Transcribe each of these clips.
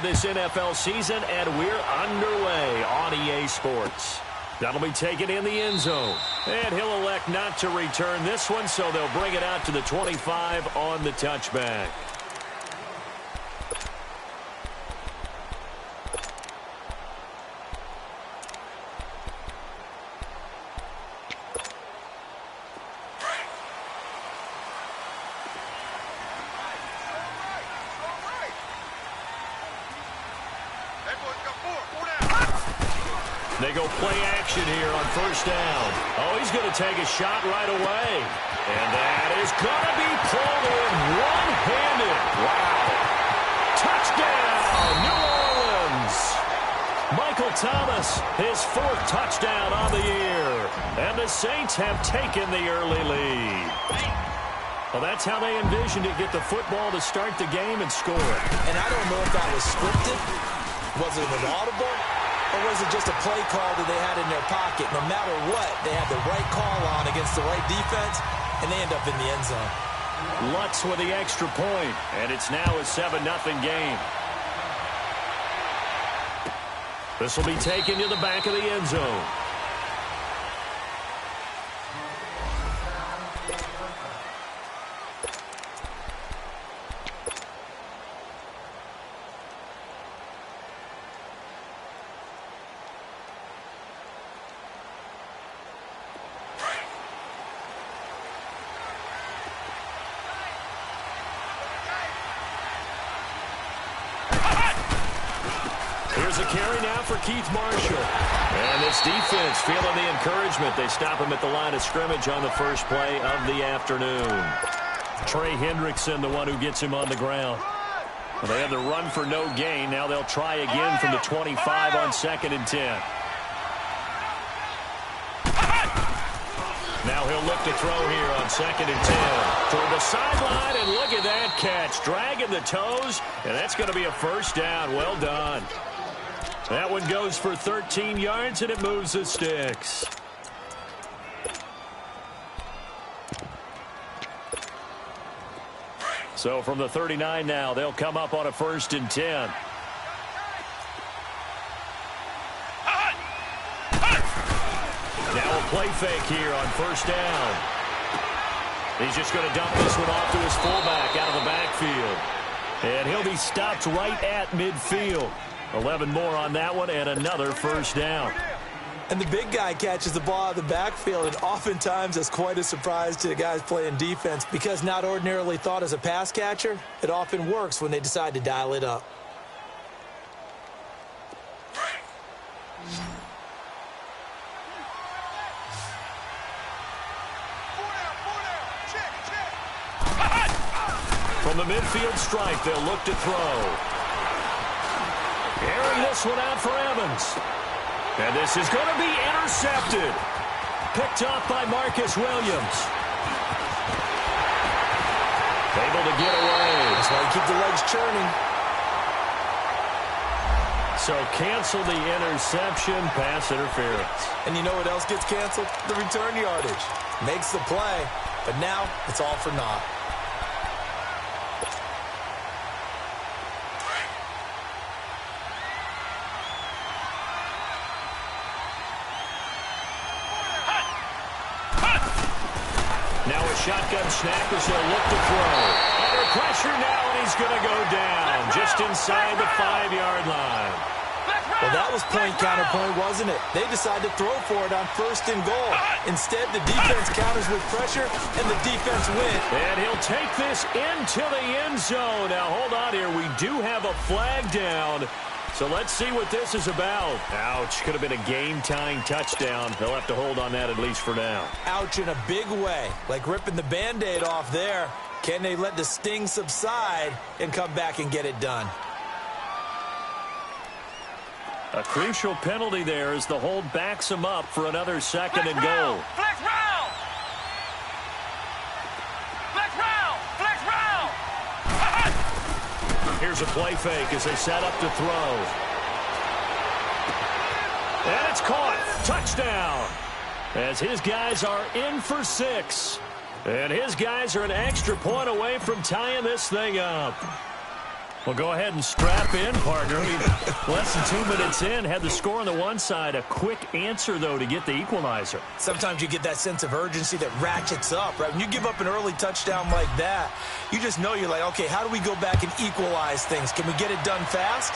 this NFL season, and we're underway on EA Sports. That'll be taken in the end zone. And he'll elect not to return this one, so they'll bring it out to the 25 on the touchback. They go play action here on first down. Oh, he's going to take a shot right away. And that is going to be pulled in one-handed. Wow. Touchdown, New Orleans. Michael Thomas, his 4th touchdown on the year. And the Saints have taken the early lead. Well, that's how they envisioned it, get the football to start the game and score it. And I don't know if that was scripted. Was it an audible? Or was it just a play call that they had in their pocket? No matter what, they had the right call on against the right defense, and they end up in the end zone. Lutz with the extra point, and it's now a 7-0 game. This will be taken to the back of the end zone. Here's a carry now for Keith Marshall. And this defense feeling the encouragement. They stop him at the line of scrimmage on the first play of the afternoon. Trey Hendrickson, the one who gets him on the ground. Well, they had the run for no gain. Now they'll try again from the 25 on 2nd and 10. Now he'll look to throw here on 2nd and 10. Toward the sideline, and look at that catch. Dragging the toes, and that's going to be a first down. Well done. That one goes for 13 yards, and it moves the sticks. So from the 39 now, they'll come up on a 1st and 10. Now a play fake here on 1st down. He's just going to dump this one off to his fullback out of the backfield. And he'll be stopped right at midfield. 11 more on that one, and another 1st down. And the big guy catches the ball out of the backfield, and oftentimes that's quite a surprise to the guys playing defense because not ordinarily thought as a pass catcher, it often works when they decide to dial it up. From the midfield stripe, they'll look to throw. Carrying this one out for Evans. And this is going to be intercepted. Picked off by Marcus Williams. Able to get away. That's why you keep the legs churning. So cancel the interception, pass interference. And you know what else gets canceled? The return yardage. Makes the play, but now it's all for naught. Shotgun snap as they'll look to throw. Under pressure now, and he's going to go down just inside the 5-yard line. Well, that was point counterpoint, wasn't it? They decided to throw for it on 1st and goal. Instead, the defense counters with pressure, and the defense wins. And he'll take this into the end zone. Now, hold on here. We do have a flag down. So let's see what this is about. Ouch. Could have been a game-tying touchdown. They'll have to hold on that at least for now. Ouch in a big way. Like ripping the Band-Aid off there. Can they let the sting subside and come back and get it done? A crucial penalty there as the hold backs him up for another 2nd and goal. Flex round! Flex round! Flex round! Here's a play fake as they set up to throw. And it's caught. Touchdown. As his guys are in for 6. And his guys are an extra point away from tying this thing up. Well, go ahead and strap in, partner. Less than 2 minutes in, had the score on the one side. A quick answer, though, to get the equalizer. Sometimes you get that sense of urgency that ratchets up, right? When you give up an early touchdown like that, you just know you're like, okay, how do we go back and equalize things? Can we get it done fast?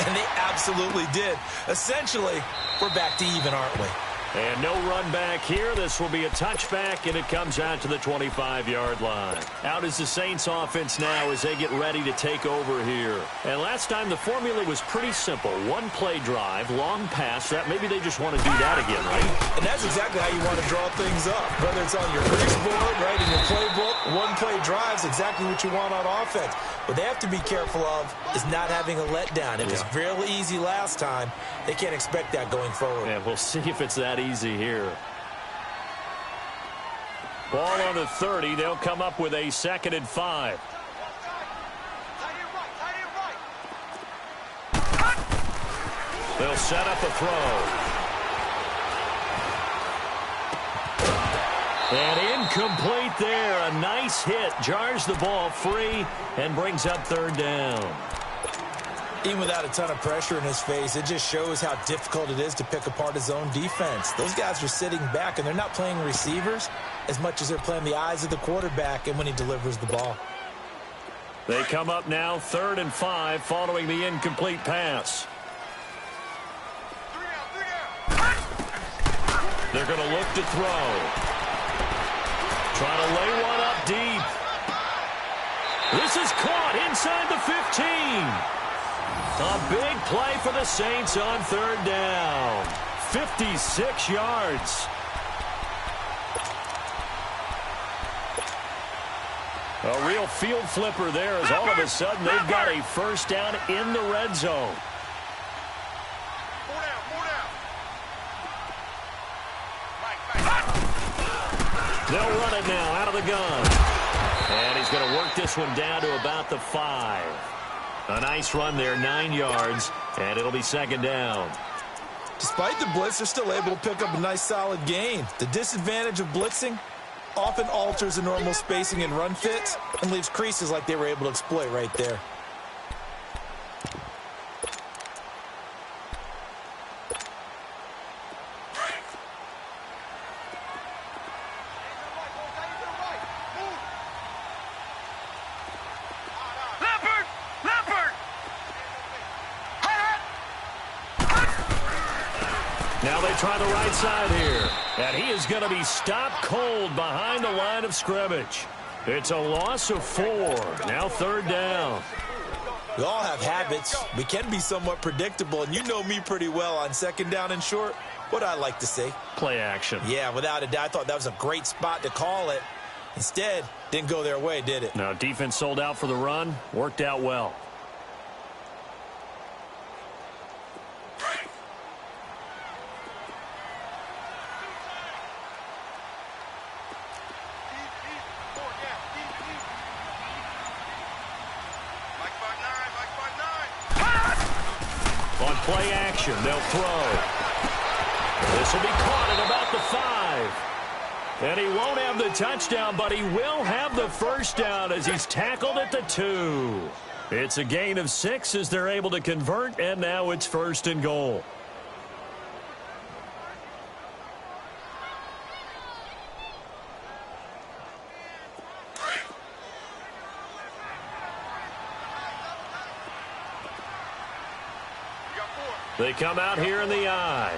And they absolutely did. Essentially, we're back to even, aren't we? And no run back here. This will be a touchback, and it comes out to the 25-yard line. Out is the Saints offense now as they get ready to take over here. And last time the formula was pretty simple. One play drive, long pass. That maybe they just want to do that again, right? And that's exactly how you want to draw things up. Whether it's on your grease board, right, in your playbook, one play drive is exactly what you want on offense. What they have to be careful of is not having a letdown. It was fairly easy last time. They can't expect that going forward. Yeah, we'll see if it's that easy here. Ball on the 30. They'll come up with a 2nd and 5. They'll set up a throw. And incomplete there. A nice hit. Jars the ball free and brings up 3rd down. Even without a ton of pressure in his face, it just shows how difficult it is to pick apart his own defense. Those guys are sitting back, and they're not playing receivers as much as they're playing the eyes of the quarterback and when he delivers the ball. They come up now 3rd and 5 following the incomplete pass. They're going to look to throw. Trying to lay one up deep. This is caught inside the 15. A big play for the Saints on 3rd down. 56 yards. A real field flipper there as all of a sudden they've got a 1st down in the red zone. They'll run it now out of the gun. And he's going to work this one down to about the 5. A nice run there, 9 yards, and it'll be 2nd down. Despite the blitz, they're still able to pick up a nice, solid gain. The disadvantage of blitzing often alters the normal spacing and run fits and leaves creases like they were able to exploit right there. Now they try the right side here. And he is going to be stopped cold behind the line of scrimmage. It's a loss of 4. Now 3rd down. We all have habits. We can be somewhat predictable, and you know me pretty well on 2nd down and short. What I like to say. Play action. Yeah, without a doubt. I thought that was a great spot to call it. Instead, didn't go their way, did it? Now defense sold out for the run. Worked out well. On play action, they'll throw. This will be caught at about the 5. And he won't have the touchdown, but he will have the 1st down as he's tackled at the 2. It's a gain of 6 as they're able to convert, and now it's 1st and goal. They come out here in the eye.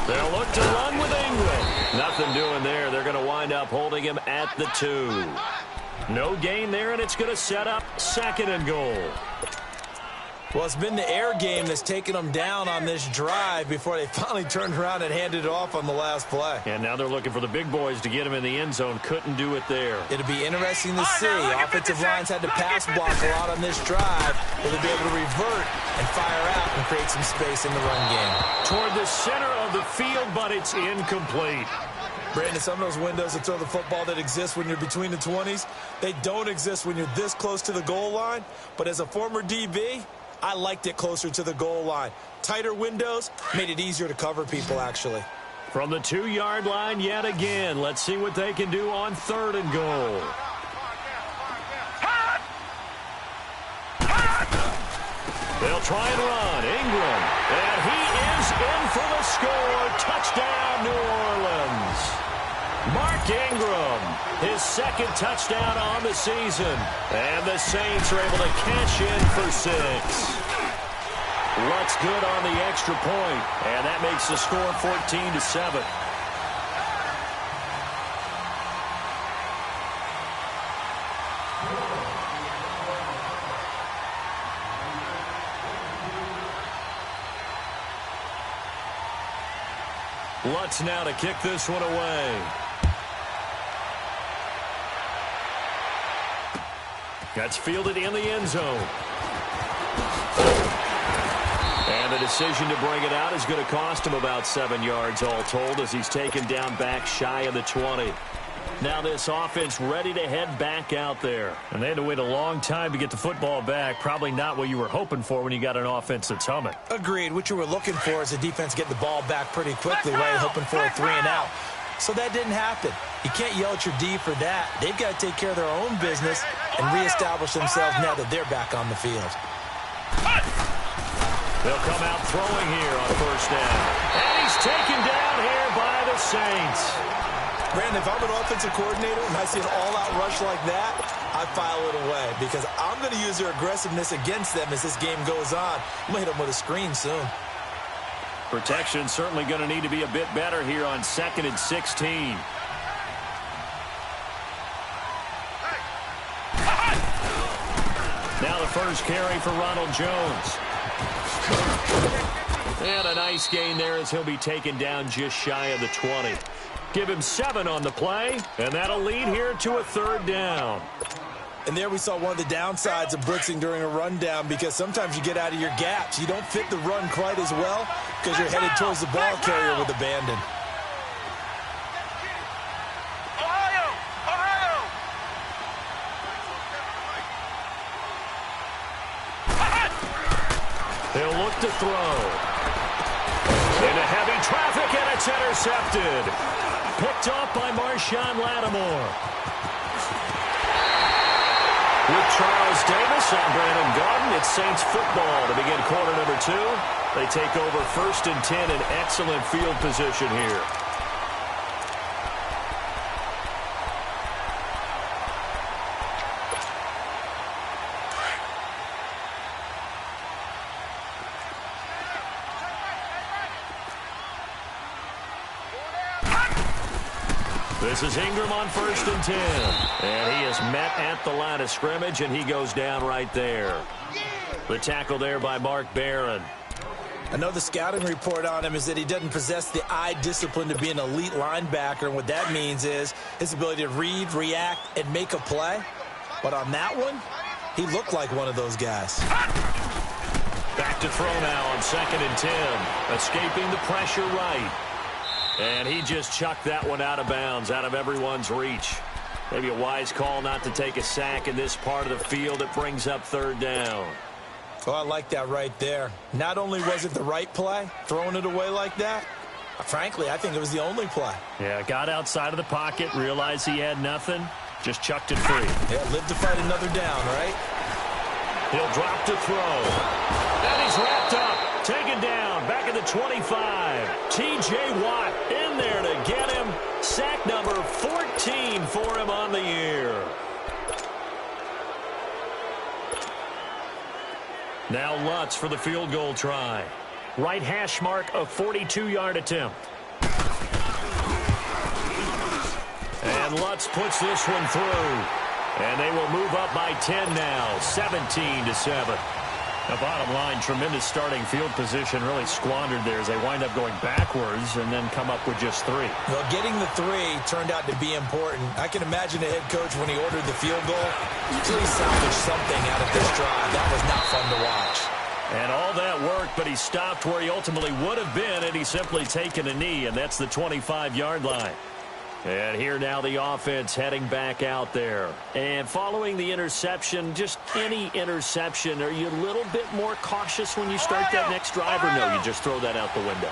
They'll look to run with England. Nothing doing there. They're going to wind up holding him at the 2. No gain there, and it's going to set up 2nd and goal. Well, it's been the air game that's taken them down on this drive before they finally turned around and handed it off on the last play. And now they're looking for the big boys to get him in the end zone. Couldn't do it there. It'll be interesting to see. Offensive lines had to pass block a lot on this drive. Will they be able to revert and fire out and create some space in the run game? Toward the center of the field, but it's incomplete. Brandon, some of those windows to throw the football that exist when you're between the 20s, they don't exist when you're this close to the goal line. But as a former DB, I liked it closer to the goal line. Tighter windows made it easier to cover people, actually. From the 2-yard line yet again. Let's see what they can do on 3rd and goal. They'll try and run. Ingram. And he is in for the score. Touchdown, New Orleans. Mark Ingram, his 2nd touchdown on the season. And the Saints are able to cash in for 6. Lutt's good on the extra point. And that makes the score 14-7. Lutz now to kick this one away. That's fielded in the end zone. And the decision to bring it out is going to cost him about 7 yards all told as he's taken down back shy of the 20. Now this offense ready to head back out there. And they had to wait a long time to get the football back. Probably not what you were hoping for when you got an offense that's humming. Agreed. What you were looking for is the defense getting the ball back pretty quickly, right? Hoping for a 3 and out. So that didn't happen. You can't yell at your D for that. They've got to take care of their own business and reestablish themselves now that they're back on the field. They'll come out throwing here on 1st down. And he's taken down here by the Saints. Brandon, if I'm an offensive coordinator and I see an all-out rush like that, I file it away because I'm going to use their aggressiveness against them as this game goes on. I'm going to hit them with a screen soon. Protection certainly going to need to be a bit better here on 2nd and 16. Now the first carry for Ronald Jones. And a nice gain there as he'll be taken down just shy of the 20. Give him 7 on the play, and that'll lead here to a 3rd down. And there we saw one of the downsides of blitzing during a rundown because sometimes you get out of your gaps. You don't fit the run quite as well because you're headed towards the ball carrier with abandon. They'll look to throw. Into heavy traffic, and it's intercepted. Picked off by Marshawn Lattimore. With Charles Davis, I'm Brandon Garden. It's Saints football to begin quarter number 2. They take over 1st and 10 in excellent field position here. This is Ingram on 1st and 10. And he is met at the line of scrimmage, and he goes down right there. The tackle there by Mark Barron. I know the scouting report on him is that he doesn't possess the eye discipline to be an elite linebacker, and what that means is his ability to read, react, and make a play. But on that one, he looked like one of those guys. Back to throw now on 2nd and 10. Escaping the pressure right. And he just chucked that one out of bounds, out of everyone's reach. Maybe a wise call not to take a sack in this part of the field. It brings up 3rd down. Oh, I like that right there. Not only was it the right play, throwing it away like that, frankly, I think it was the only play. Yeah, got outside of the pocket, realized he had nothing, just chucked it free. Yeah, live to fight another down, right? He'll drop to throw. And he's wrapped up, taken down, back at the 25. T.J. Watt in there to get him. Sack number 14 for him on the year. Now Lutz for the field goal try. Right hash mark, a 42-yard attempt. And Lutz puts this one through. And they will move up by 10 now, 17-7. The bottom line, tremendous starting field position, really squandered there as they wind up going backwards and then come up with just 3. Well, getting the 3 turned out to be important. I can imagine the head coach, when he ordered the field goal, please salvage something out of this drive. That was not fun to watch. And all that work, but he stopped where he ultimately would have been, and he's simply taken a knee, and that's the 25-yard line. And here now the offense heading back out there. And following the interception, just any interception, are you a little bit more cautious when you start that next drive, or no, you just throw that out the window?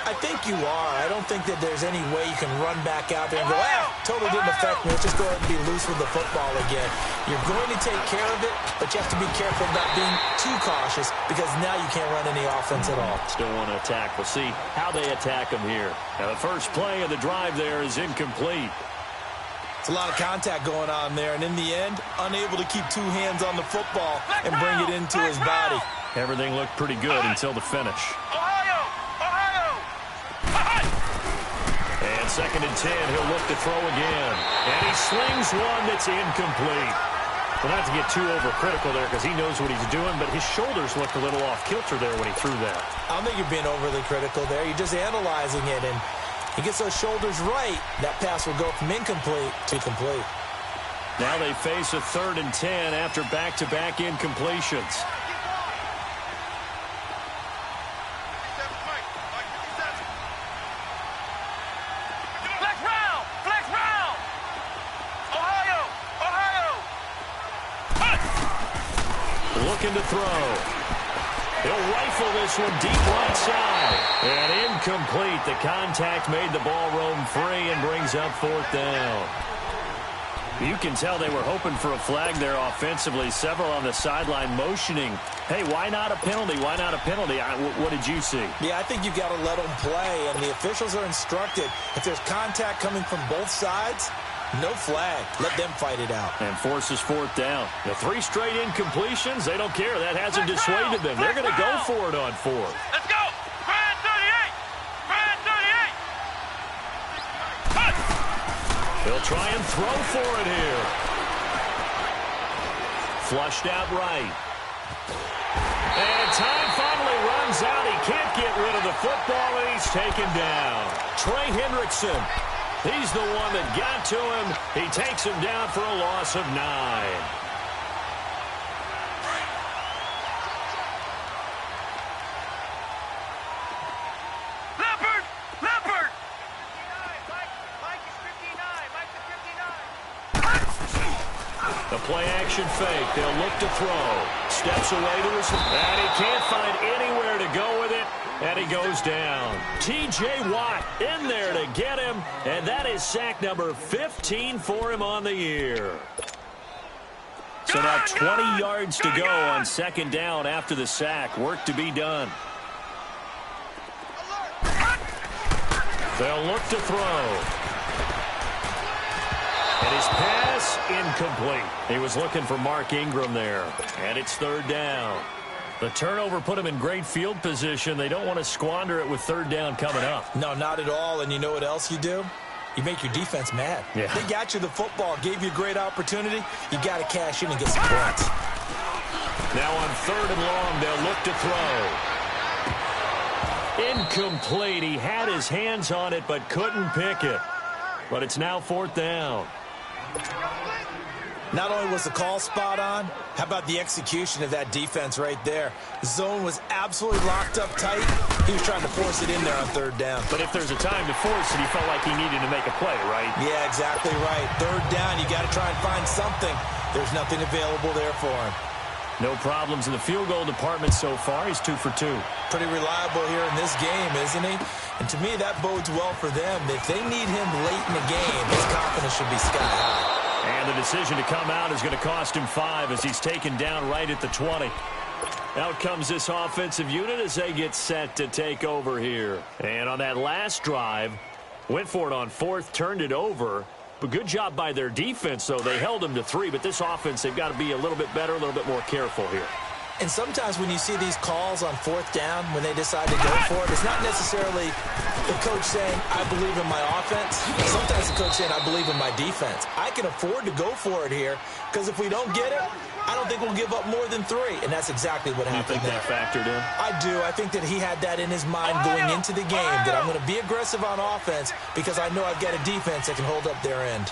I think you are. I don't think that there's any way you can run back out there and go, totally didn't affect me. Let's just go ahead and be loose with the football again. You're going to take care of it, but you have to be careful about being too cautious because now you can't run any offense at all. Still want to attack. We'll see how they attack them here. Now, the first play of the drive there is incomplete. It's a lot of contact going on there, and in the end, unable to keep two hands on the football and bring it into his body. Everything looked pretty good until the finish. And 2nd and 10, he'll look to throw again. And he slings one that's incomplete. Well, not to get too overcritical there because he knows what he's doing, but his shoulders looked a little off kilter there when he threw that. I don't think you're being overly critical there. You're just analyzing it, and he gets those shoulders right. That pass will go from incomplete to complete. Now they face a 3rd and 10 after back-to-back incompletions. Looking to throw. He'll rifle this one deep right side. And incomplete. The contact made the ball roam free and brings up 4th down. You can tell they were hoping for a flag there offensively. Several on the sideline motioning. Hey, why not a penalty? Why not a penalty? What did you see? Yeah, I think you've got to let them play, and the officials are instructed. If there's contact coming from both sides, no flag. Let them fight it out. And forces 4th down. The 3 straight incompletions, they don't care. That hasn't dissuaded them. They're going to go for it on 4th. Let's go! Brand 38! Brand 38! He'll try and throw for it here. Flushed out right. And time finally runs out. He can't get rid of the football, and he's taken down. Trey Hendrickson. He's the one that got to him. He takes him down for a loss of 9. Leopard! Leopard! Mike is 59. Mike is 59. The play action fake. They'll look to throw. Steps away to his... And he can't find anywhere to go with it. And he goes down. T.J. Watt in there to get him. And that is sack number 15 for him on the year. So now 20 yards to go on 2nd down after the sack. Work to be done. They'll look to throw. And his pass incomplete. He was looking for Mark Ingram there. And it's 3rd down. The turnover put him in great field position. They don't want to squander it with 3rd down coming up. No, not at all. And you know what else you do? You make your defense mad. Yeah. They got you the football, gave you a great opportunity. You got to cash in and get some points. Now on 3rd and long, they'll look to throw. Incomplete. He had his hands on it but couldn't pick it. But it's now 4th down. Not only was the call spot on, how about the execution of that defense right there? The zone was absolutely locked up tight. He was trying to force it in there on 3rd down. But if there's a time to force it, he felt like he needed to make a play, right? Yeah, exactly right. 3rd down, you got to try and find something. There's nothing available there for him. No problems in the field goal department so far. He's 2 for 2. Pretty reliable here in this game, isn't he? And to me, that bodes well for them. If they need him late in the game, his confidence should be sky high. And the decision to come out is going to cost him 5 as he's taken down right at the 20. Out comes this offensive unit as they get set to take over here. And on that last drive, went for it on 4th, turned it over. But good job by their defense, though. They held them to 3, but this offense, they've got to be a little bit better, a little bit more careful here. And sometimes when you see these calls on 4th down, when they decide to go for it, it's not necessarily the coach saying, I believe in my offense. Sometimes the coach saying, I believe in my defense. I can afford to go for it here because if we don't get it, I don't think we'll give up more than 3. And that's exactly what happened. You think that factored in? I do. I think that he had that in his mind going into the game, that I'm going to be aggressive on offense because I know I've got a defense that can hold up their end.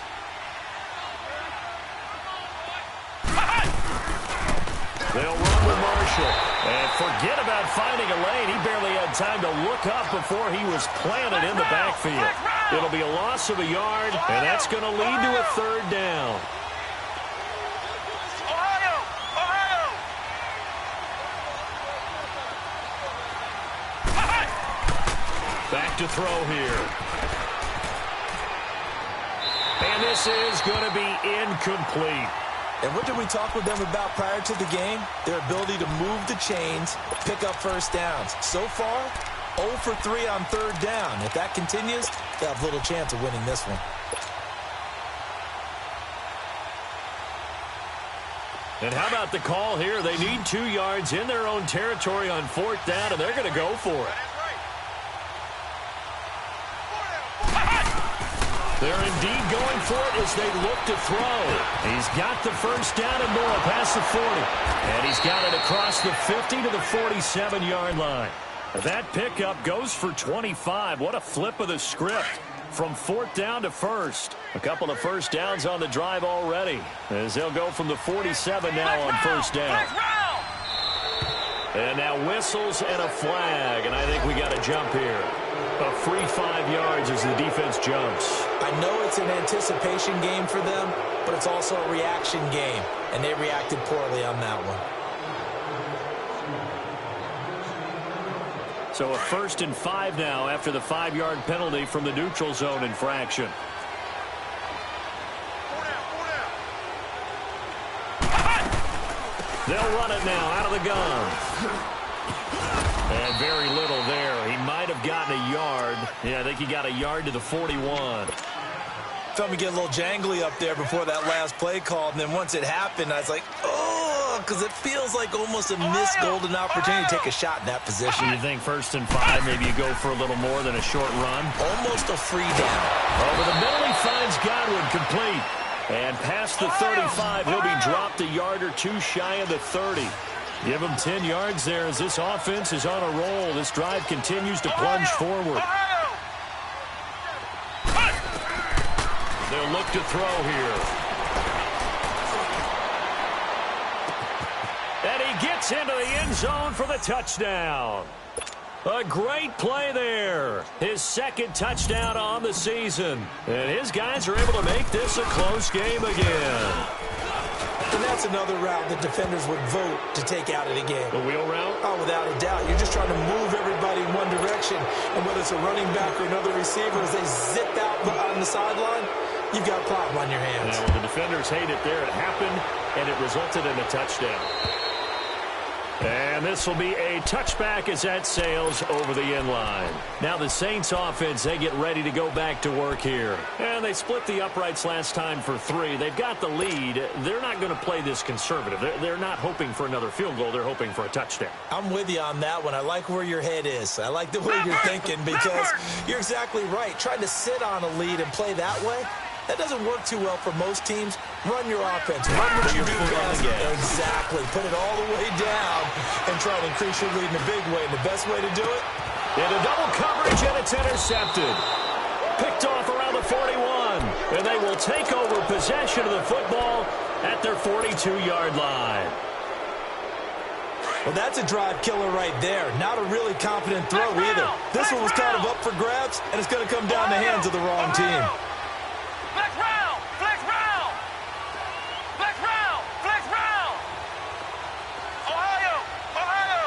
They'll run with Marshall. And forget about finding a lane. He barely had time to look up before he was planted in the backfield. It'll be a loss of a yard, and that's going to lead to a 3rd down. Back to throw here. And this is going to be incomplete. And what did we talk with them about prior to the game? Their ability to move the chains, pick up first downs. So far, 0 for 3 on third down. If that continues, they'll have little chance of winning this one. And how about the call here? They need 2 yards in their own territory on 4th down, and they're going to go for it. They're indeed going for it as they look to throw. He's got the first down and more past the 40. And he's got it across the 50 to the 47-yard line. That pickup goes for 25. What a flip of the script. From 4th down to 1st. A couple of first downs on the drive already, as they'll go from the 47 now on 1st down. And now whistles and a flag, and I think we got a jump here. A free 5 yards as the defense jumps. I know it's an anticipation game for them, but it's also a reaction game, and they reacted poorly on that one. So a 1st and 5 now after the 5-yard penalty from the neutral zone infraction. They'll run it now out of the gun. And very little there. He might have gotten a yard. Yeah, I think he got a yard to the 41. Felt me get a little jangly up there before that last play call, and then once it happened, I was like, oh, because it feels like almost a missed golden opportunity to take a shot in that position. You think 1st and 5, maybe you go for a little more than a short run? Almost a free down. Over the middle, he finds Godwin complete. And past the 35, he'll be dropped a yard or 2 shy of the 30. Give him 10 yards there as this offense is on a roll. This drive continues to plunge forward. They'll look to throw here. And he gets into the end zone for the touchdown. A great play there. His 2nd touchdown on the season. And his guys are able to make this a close game again. And that's another route that defenders would vote to take out of the game. The wheel route? Oh, without a doubt. You're just trying to move everybody in one direction. And whether it's a running back or another receiver, as they zip out on the sideline, you've got a problem on your hands. Yeah, well, the defenders hate it there. It happened, and it resulted in a touchdown. And this will be a touchback as that sails over the end line. Now the Saints offense, they get ready to go back to work here. And they split the uprights last time for 3. They've got the lead. They're not going to play this conservative. They're not hoping for another field goal. They're hoping for a touchdown. I'm with you on that one. I like where your head is. I like the way you're thinking because you're exactly right. Trying to sit on a lead and play that way, that doesn't work too well for most teams. Run your offense. Run what you do best. Exactly. Put it all the way down and try to increase your lead in a big way. And the best way to do it? Into double coverage, and it's intercepted. Picked off around the 41. And they will take over possession of the football at their 42-yard line. Well, that's a drive killer right there. Not a really confident throw either. This one was kind of up for grabs, and it's going to come down the hands of the wrong team. Flex round! Flex round! Flex round! Flex round! Ohio! Ohio!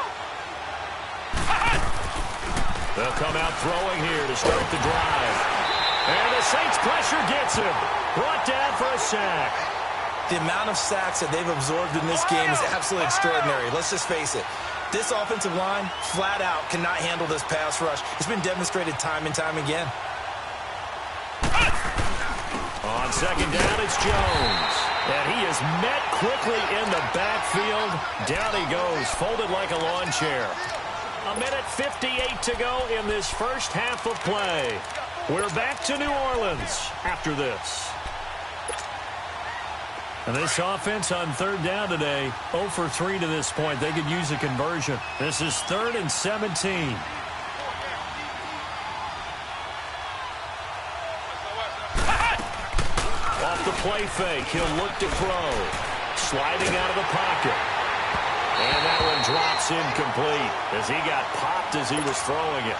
They'll come out throwing here to start the drive. And the Saints pressure gets him. Brought down for a sack. The amount of sacks that they've absorbed in this game is absolutely extraordinary. Let's just face it. This offensive line, flat out, cannot handle this pass rush. It's been demonstrated time and time again. On 2nd down, it's Jones. And he is met quickly in the backfield. Down he goes, folded like a lawn chair. 1:58 to go in this first half of play. We're back to New Orleans after this. And this offense on 3rd down today, 0 for 3 to this point. They could use a conversion. This is 3rd and 17. Off the play fake, he'll look to throw. Sliding out of the pocket. And that one drops incomplete as he got popped as he was throwing it.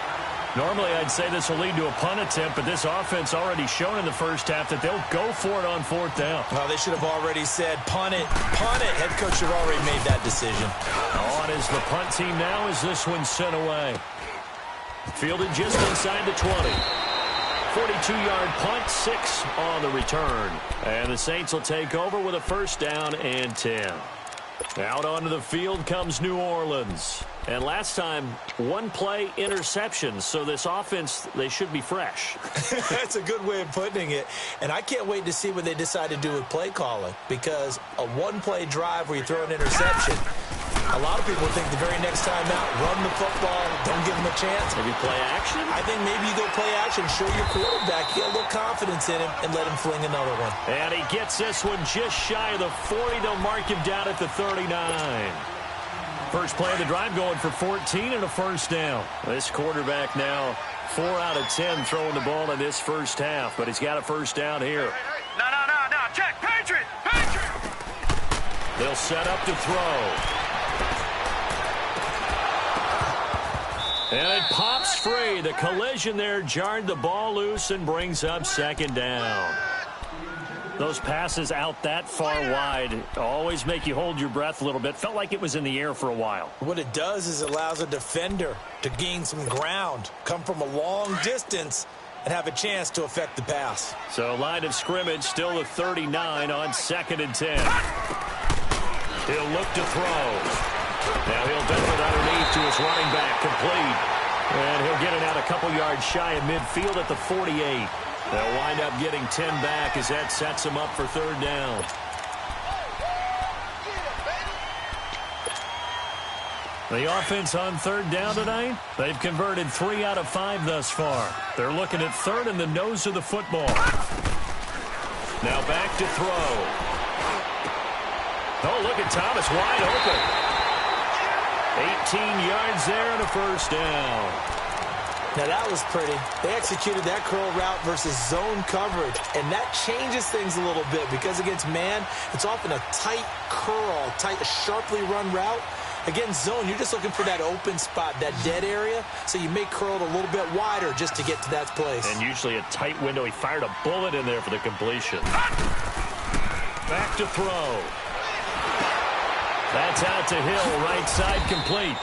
Normally, I'd say this will lead to a punt attempt, but this offense already shown in the first half that they'll go for it on 4th down. Well, they should have already said, punt it, punt it. Head coach should have already made that decision. On is the punt team now as this one's sent away. Fielded just inside the 20. 42-yard punt, 6 on the return. And the Saints will take over with a first down and 10. Out onto the field comes New Orleans. And last time, one play interception. So this offense, they should be fresh. That's a good way of putting it. And I can't wait to see what they decide to do with play calling. Because a one-play drive where you throw an interception, a lot of people think the very next time out, run the football, don't give him a chance. Maybe play action? I think maybe you go play action, show your quarterback, get a little confidence in him, and let him fling another one. And he gets this one just shy of the 40. They'll mark him down at the 39. First play of the drive going for 14 and a first down. This quarterback now 4 out of 10 throwing the ball in this first half, but he's got a first down here. No. Check. Patriot. They'll set up to throw. And it pops free. The collision there jarred the ball loose and brings up second down. Those passes out that far wide always make you hold your breath a little bit. Felt like it was in the air for a while. What it does is it allows a defender to gain some ground, come from a long distance, and have a chance to affect the pass. So line of scrimmage still the 39 on 2nd and 10. He'll look to throw. Now he'll dump it underneath to his running back, complete. And he'll get it out a couple yards shy of midfield at the 48. They'll wind up getting 10 back as that sets them up for third down. The offense on third down tonight, they've converted 3 out of 5 thus far. They're looking at third in the nose of the football. Now back to throw. Oh, look at Thomas wide open. 18 yards there and a first down. Now that was pretty. They executed that curl route versus zone coverage, and that changes things a little bit because against man, it's often a tight curl, a sharply run route. Against zone, you're just looking for that open spot, that dead area, so you may curl it a little bit wider just to get to that place. And usually a tight window. He fired a bullet in there for the completion. Back to throw. That's out to Hill, right side complete.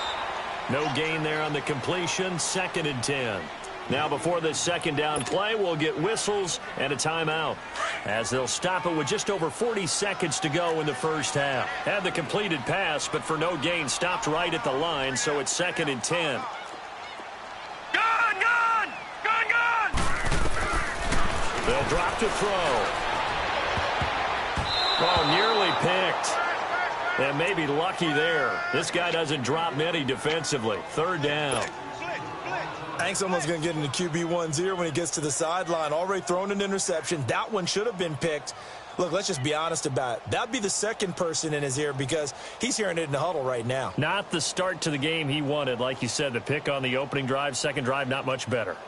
No gain there on the completion, 2nd and 10. Now before this second down play, we'll get whistles and a timeout as they'll stop it with just over 40 seconds to go in the first half. Had the completed pass, but for no gain, stopped right at the line, so it's 2nd and 10. Gun! They'll drop to throw. Oh, nearly picked. And maybe lucky there. This guy doesn't drop many defensively. Third down. I think someone's going to get into QB1's ear when he gets to the sideline. Already thrown an interception. That one should have been picked. Look, let's just be honest about it. That'd be the second person in his ear because he's hearing it in the huddle right now. Not the start to the game he wanted. Like you said, the pick on the opening drive, second drive, not much better.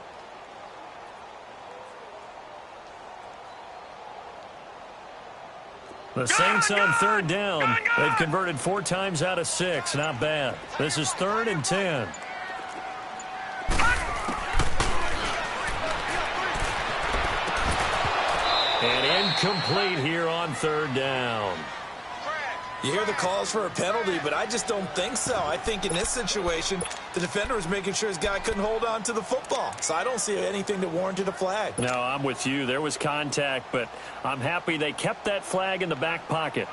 The Saints on third down. They've converted 4 times out of 6. Not bad. This is 3rd and 10. And incomplete here on third down. You hear the calls for a penalty, but I just don't think so. I think in this situation, the defender was making sure his guy couldn't hold on to the football. So I don't see anything that warranted a flag. No, I'm with you. There was contact, but I'm happy they kept that flag in the back pocket.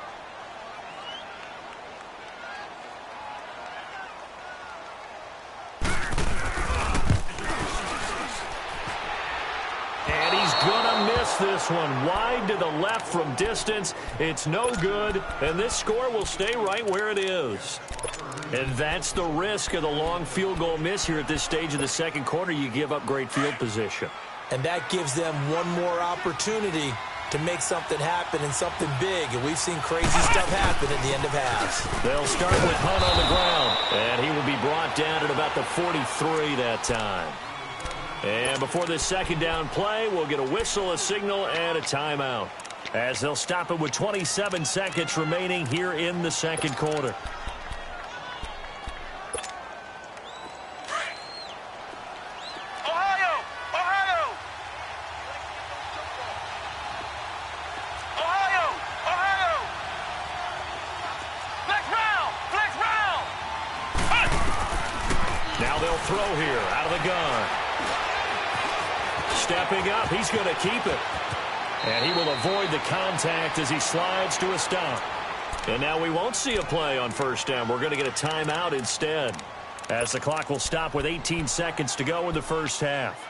And he's going to miss this one. Wide to the left from distance. It's no good, and this score will stay right where it is. And that's the risk of the long field goal miss here at this stage of the second quarter. You give up great field position. And that gives them one more opportunity to make something happen and something big. And we've seen crazy stuff happen at the end of halves. They'll start with Hunt on the ground, and he will be brought down at about the 43 that time. And before this second down play, we'll get a whistle, a signal, and a timeout as they'll stop it with 27 seconds remaining here in the second quarter. Now they'll throw here out of the gun. Stepping up, he's going to keep it. And he will avoid the contact as he slides to a stop. And now we won't see a play on first down. We're going to get a timeout instead, as the clock will stop with 18 seconds to go in the first half.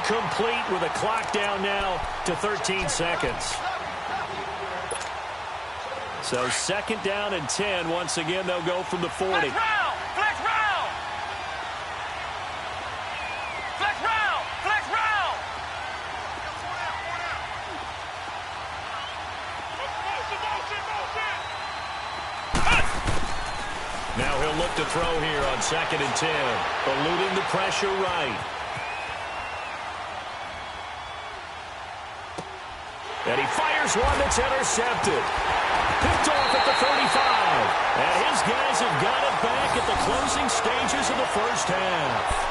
Complete with a clock down now to 13 seconds. So second down and 10. Once again, they'll go from the 40. Flex round! Flex round! Flex round! Flex round! Now he'll look to throw here on second and 10. Eluding the pressure right. And he fires one that's intercepted. Picked off at the 35. And his guys have got it back at the closing stages of the first half.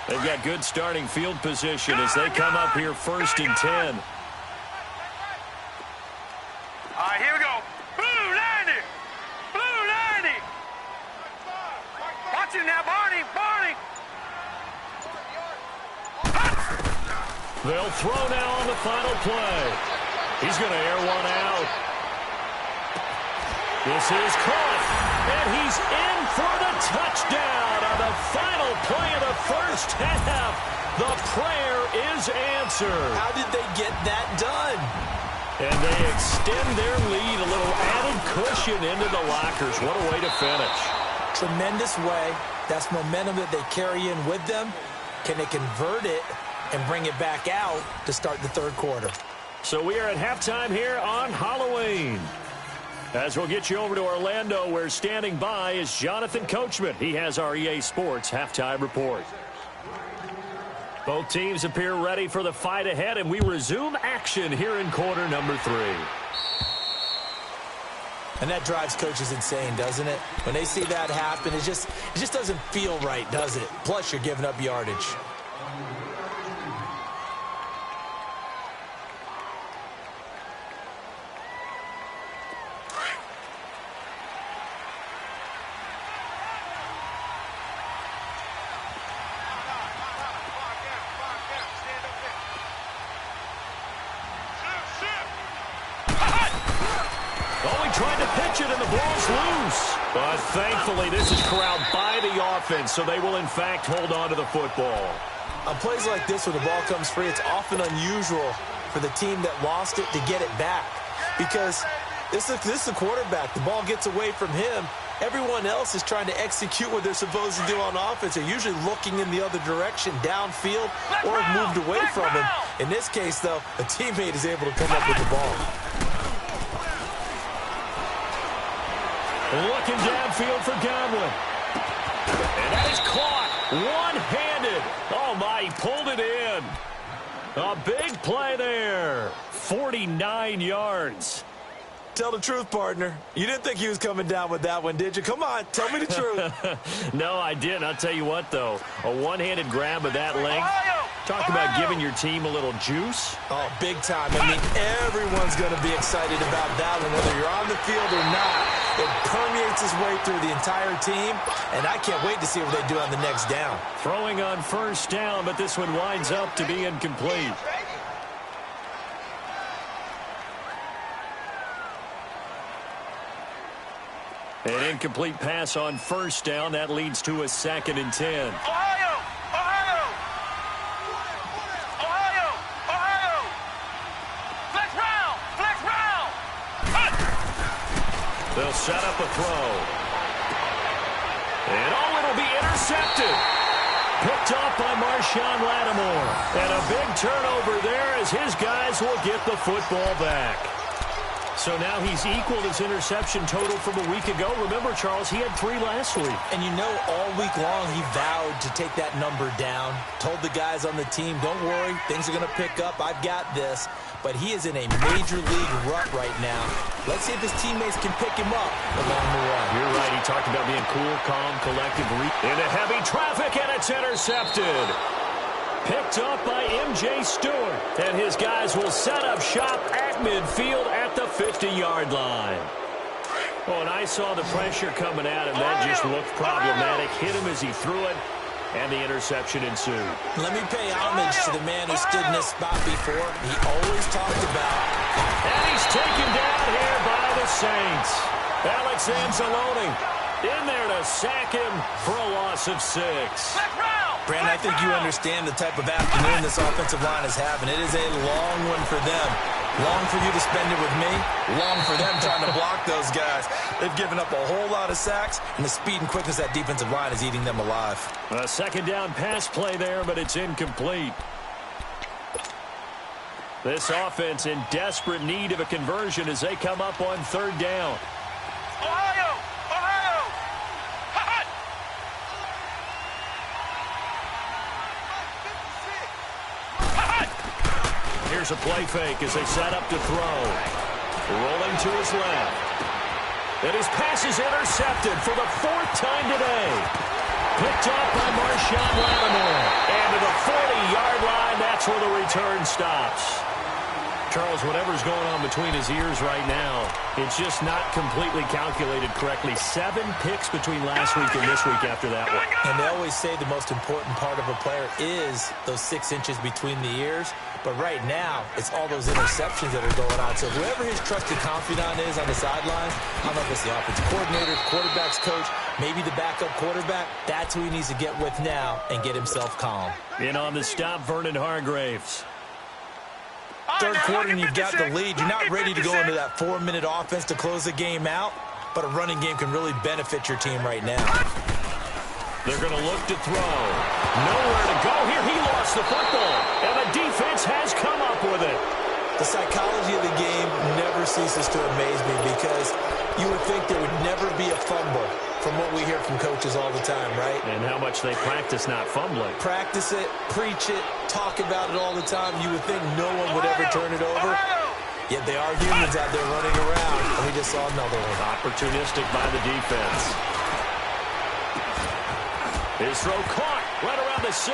They've got good starting field position as they come up here first and 10. All right, here we go. Blue 90. Blue 90. Watch it now, Barney. Barney. They'll throw now on the final play. He's going to air one out. This is caught, and he's in for the touchdown on the final play of the first half. The prayer is answered. How did they get that done? And they extend their lead, a little added cushion into the lockers. What a way to finish. Tremendous way. That's momentum that they carry in with them. Can they convert it and bring it back out to start the third quarter? So we are at halftime here on Halloween. As we'll get you over to Orlando, where standing by is Jonathan Coachman. He has our EA Sports halftime report. Both teams appear ready for the fight ahead, and we resume action here in quarter number 3. And that drives coaches insane, doesn't it? When they see that happen, it just doesn't feel right, does it? Plus, you're giving up yardage. But thankfully, this is corralled by the offense, so they will, in fact, hold on to the football. On plays like this where the ball comes free, it's often unusual for the team that lost it to get it back. Because this is the quarterback. The ball gets away from him. Everyone else is trying to execute what they're supposed to do on offense. They're usually looking in the other direction, downfield, or have moved away from him. In this case, though, a teammate is able to come up with the ball. Looking downfield for Godwin. And that is caught one-handed. Oh, my, he pulled it in. A big play there. 49 yards. Tell the truth, partner. You didn't think he was coming down with that one, did you? Come on, tell me the truth. No, I didn't. I'll tell you what, though. A one-handed grab of that length. Talk about giving your team a little juice. Oh, big time. I mean, everyone's going to be excited about that one, whether you're on the field or not. It permeates its way through the entire team, and I can't wait to see what they do on the next down. Throwing on first down, but this one winds up to be incomplete. An incomplete pass on first down. That leads to a 2nd and 10. Ohio! Ohio! Ohio! Ohio! Flex round! Flex round! Hut! They'll set up a throw. And it'll be intercepted. Picked off by Marshawn Lattimore. And a big turnover there as his guys will get the football back. So now he's equaled his interception total from a week ago. Remember, Charles, he had 3 last week. And you know, all week long he vowed to take that number down. Told the guys on the team, don't worry, things are going to pick up. I've got this. But he is in a major league rut right now. Let's see if his teammates can pick him up along the way. You're right. He talked about being cool, calm, collective. Into heavy traffic, and it's intercepted. Picked up by M.J. Stewart. And his guys will set up shop at midfield at the 50-yard line. Oh, and I saw the pressure coming at him. That just looked problematic. Hit him as he threw it, and the interception ensued. Let me pay homage to the man who stood in this spot before. He always talked about... And he's taken down here by the Saints. Alex Anzalone in there to sack him for a loss of 6. Brandon, I think you understand the type of afternoon this offensive line is having. It is a long one for them. Long for you to spend it with me. Long for them trying to block those guys. They've given up a whole lot of sacks, and the speed and quickness of that defensive line is eating them alive. A 2nd down pass play there, but it's incomplete. This offense in desperate need of a conversion as they come up on 3rd down. Ohio! Ohio! Hut! Here's a play fake as they set up to throw. Rolling to his left. And his pass is intercepted for the 4th time today. Picked off by Marshawn Lattimore. And to the 40-yard line, that's where the return stops. Charles, whatever's going on between his ears right now, it's just not completely calculated correctly. 7 picks between last week and this week after that one. And they always say the most important part of a player is those 6 inches between the ears. But right now, it's all those interceptions that are going on. So whoever his trusted confidant is on the sidelines, I don't know if it's the offensive coordinator, quarterback's coach, maybe the backup quarterback, that's who he needs to get with now and get himself calm. In on the stop, Vernon Hargraves. 3rd quarter and you've got the lead. You're not ready to go into that 4-minute offense to close the game out, but a running game can really benefit your team right now. They're going to look to throw. Nowhere to go here. He lost the football, and the defense has come up with it. The psychology of the game never ceases to amaze me because you would think there would never be a fumble from what we hear from coaches all the time, right? And how much they practice not fumbling. Practice it, preach it, talk about it all the time. You would think no one would ever turn it over. Yet they are humans out there running around, and we just saw another one. Opportunistic by the defense. His throw caught right around the 6.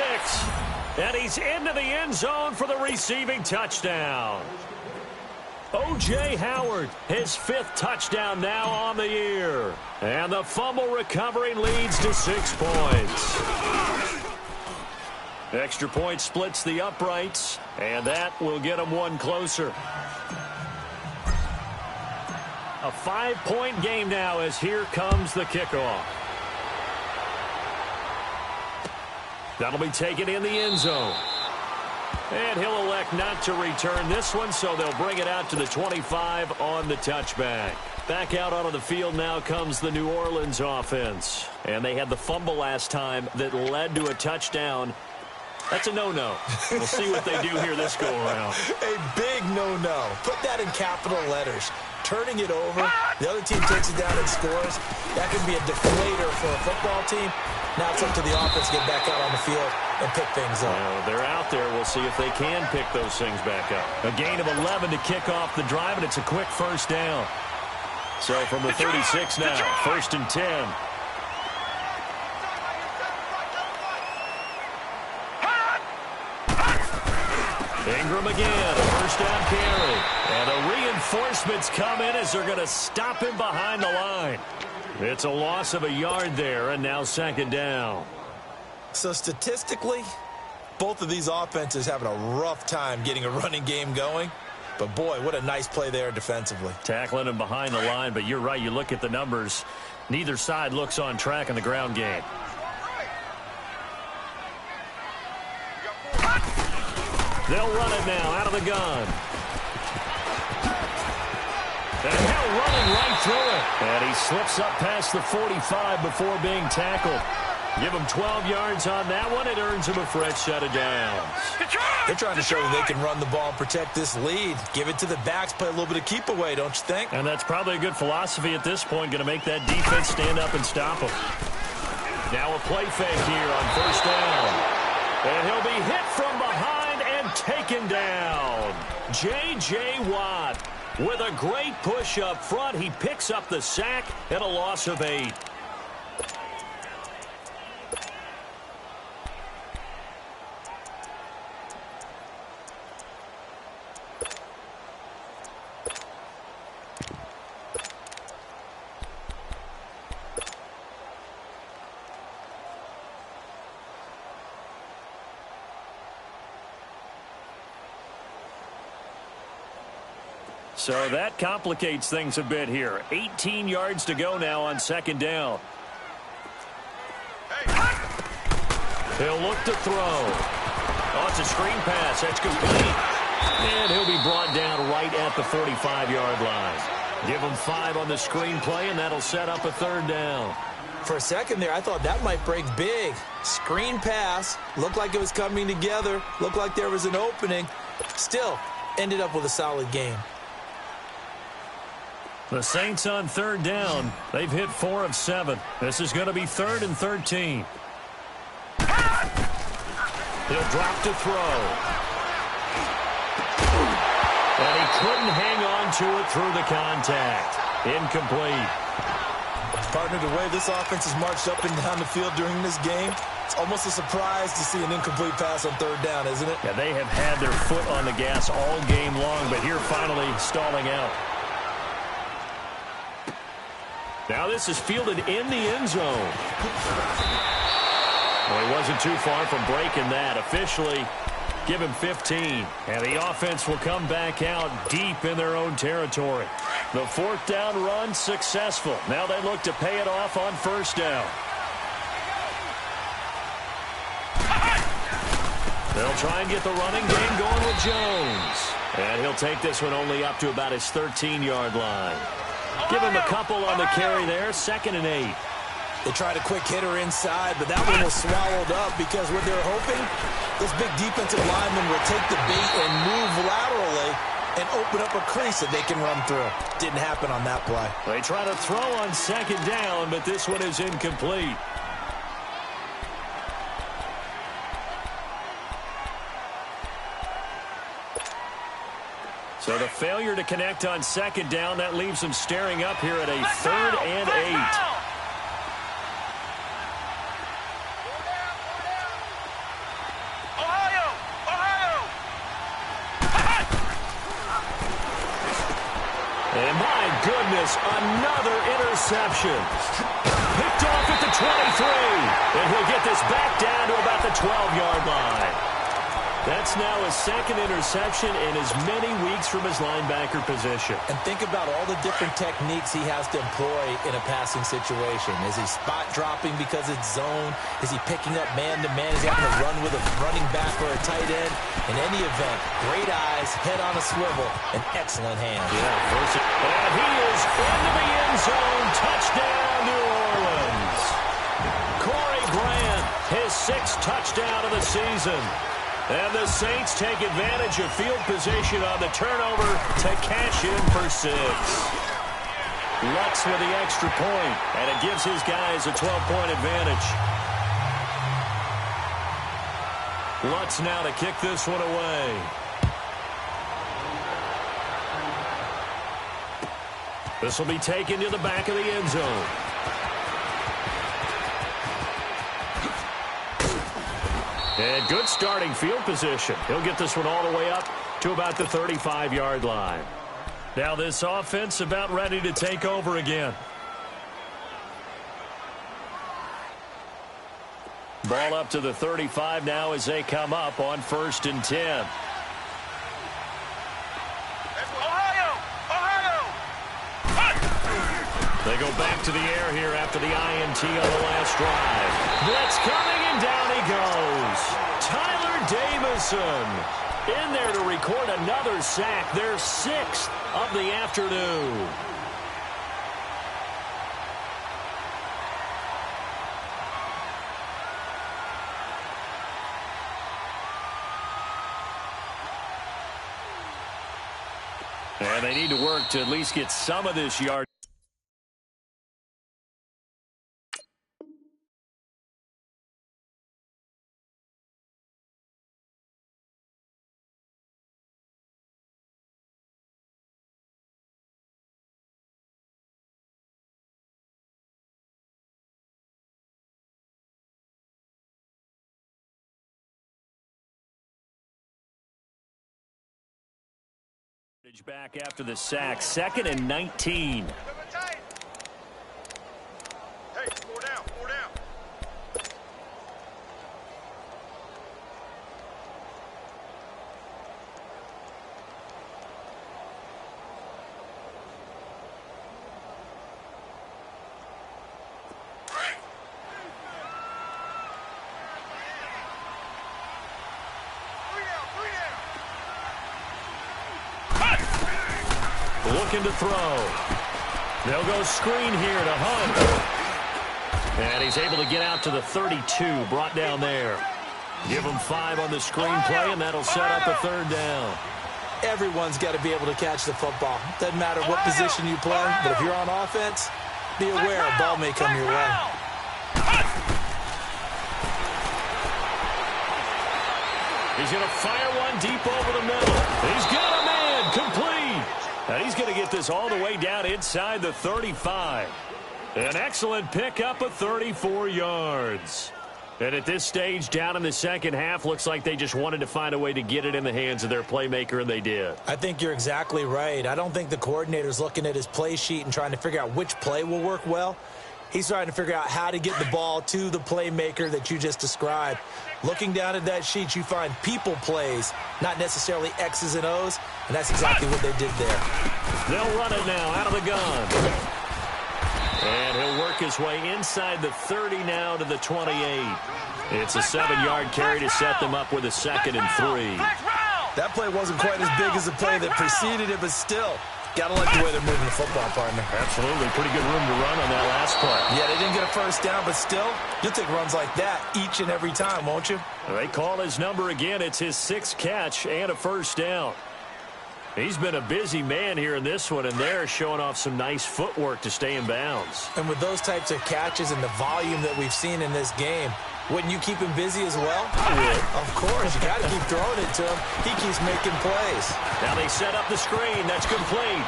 And he's into the end zone for the receiving touchdown. O.J. Howard, his 5th touchdown now on the year. And the fumble recovery leads to 6 points. Extra point splits the uprights, and that will get them 1 closer. A 5-point game now as here comes the kickoff. That'll be taken in the end zone. And he'll elect not to return this one, so they'll bring it out to the 25 on the touchback. Back out onto the field now comes the New Orleans offense. And they had the fumble last time that led to a touchdown. That's a no-no. We'll see what they do here this go-around. A big no-no. Put that in capital letters. Turning it over, the other team takes it down and scores. That can be a deflator for a football team. Now it's up to the offense to get back out on the field and pick things up. Well, they're out there. We'll see if they can pick those things back up. A gain of 11 to kick off the drive, and it's a quick 1st down. So from the 36 now, 1st and 10. Ingram again, a 1st down carry. And the reinforcements come in as they're going to stop him behind the line. It's a loss of a yard there, and now 2nd down. So statistically, both of these offenses having a rough time getting a running game going. But, boy, what a nice play there defensively. Tackling him behind the line, but you're right. You look at the numbers. Neither side looks on track in the ground game. They'll run it now out of the gun. And now running right through it. And he slips up past the 45 before being tackled. Give him 12 yards on that one. It earns him a fresh set of downs. They're trying to show that they can run the ball and protect this lead. Give it to the backs, play a little bit of keep away, don't you think? And that's probably a good philosophy at this point, going to make that defense stand up and stop him. Now a play fake here on first down. And he'll be hit from behind and taken down. J.J. Watt with a great push up front. He picks up the sack and a loss of 8. So that complicates things a bit here. 18 yards to go now on second down. He'll look to throw. Oh, it's a screen pass. That's complete. And he'll be brought down right at the 45-yard line. Give him 5 on the screen play, and that'll set up a third down. For a second there, I thought that might break big. Screen pass. Looked like it was coming together. Looked like there was an opening. Still, ended up with a solid game. The Saints on third down. They've hit 4 of 7. This is going to be 3rd and 13. He'll drop to throw. And he couldn't hang on to it through the contact. Incomplete. Partner, the way this offense has marched up and down the field during this game, it's almost a surprise to see an incomplete pass on third down, isn't it? Yeah, they have had their foot on the gas all game long, but here finally stalling out. Now this is fielded in the end zone. Well, he wasn't too far from breaking that. Officially, give him 15. And the offense will come back out deep in their own territory. The 4th down run successful. Now they look to pay it off on first down. They'll try and get the running game going with Jones. And he'll take this one only up to about his 13-yard line. Give him a couple on the carry there. 2nd and 8. They tried a quick hitter inside, but that one was swallowed up because what they're hoping, this big defensive lineman will take the bait and move laterally and open up a crease that they can run through. Didn't happen on that play. They try to throw on 2nd down, but this one is incomplete. So the failure to connect on 2nd down, that leaves them staring up here at a 3rd and 8. And my goodness, another interception. Picked off at the 23. And he'll get this back down to about the 12-yard line. That's now his 2nd interception in as many weeks from his linebacker position. And think about all the different techniques he has to employ in a passing situation. Is he spot dropping because it's zone? Is he picking up man-to-man? Is he having to run with a running back or a tight end? In any event, great eyes, head on a swivel, and excellent hands. Yeah, and he is into the end zone. Touchdown, New Orleans. Corey Grant, his 6th touchdown of the season. And the Saints take advantage of field position on the turnover to cash in for 6. Lutz with the extra point, and it gives his guys a 12-point advantage. Lutz now to kick this one away. This will be taken to the back of the end zone. And good starting field position. He'll get this one all the way up to about the 35-yard line. Now this offense about ready to take over again. Ball up to the 35 now as they come up on 1st and 10. They go back to the air here after the INT on the last drive. Blitz coming, and down he goes. Tyler Davison in there to record another sack, their 6th of the afternoon. And they need to work to at least get some of this yard. Back after the sack, 2nd and 19. Hey, 4 down, 4 down. Looking to throw. They'll go screen here to Hunt. And he's able to get out to the 32, brought down there. Give him 5 on the screen play, and that'll set up a 3rd down. Everyone's got to be able to catch the football. Doesn't matter what position you play, but if you're on offense, be aware a ball may come your way. He's going to fire one deep over the middle. He's got a man, complete. And he's going to get this all the way down inside the 35. An excellent pickup of 34 yards. And at this stage, down in the second half, looks like they just wanted to find a way to get it in the hands of their playmaker, and they did. I think you're exactly right. I don't think the coordinator's looking at his play sheet and trying to figure out which play will work well. He's trying to figure out how to get the ball to the playmaker that you just described. Looking down at that sheet, you find people plays, not necessarily X's and O's, and that's exactly what they did there. They'll run it now out of the gun. And he'll work his way inside the 30 now to the 28. It's a 7-yard carry to set them up with a 2nd and 3. That play wasn't quite as big as the play that preceded it, but still, gotta like the way they're moving the football, partner. Absolutely. Pretty good room to run on that last play. Yeah, they didn't get a first down, but still, you'll take runs like that each and every time, won't you? They call his number again. It's his 6th catch and a first down. He's been a busy man here in this one, and they're showing off some nice footwork to stay in bounds. And with those types of catches and the volume that we've seen in this game, wouldn't you keep him busy as well? I would. Of course. You got to keep throwing it to him. He keeps making plays. Now they set up the screen. That's complete.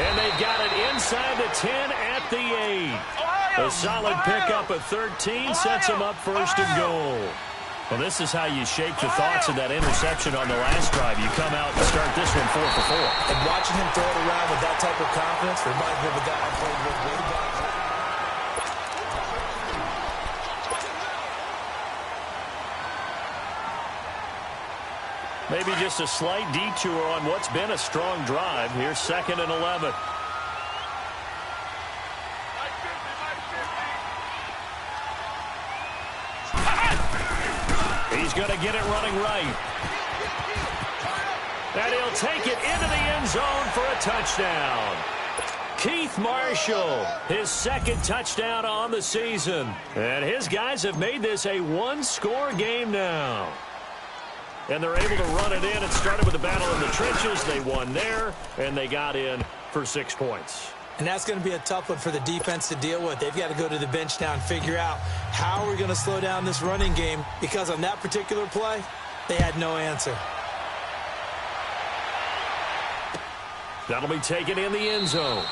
And they've got it inside the 10 at the 8. A solid pickup of 13 sets them up 1st and goal. Well, this is how you shake the thoughts of that interception on the last drive. You come out and start this one 4 for 4. And watching him throw it around with that type of confidence reminds me of a guy I played with way back. Maybe just a slight detour on what's been a strong drive. Here's 2nd and 11. He's going to get it running right. And he'll take it into the end zone for a touchdown. Keith Marshall, his 2nd touchdown on the season. And his guys have made this a 1-score game now. And they're able to run it in. It started with a battle in the trenches. They won there, and they got in for 6 points. And that's going to be a tough one for the defense to deal with. They've got to go to the bench now and figure out how we're going to slow down this running game, because on that particular play, they had no answer. That'll be taken in the end zone.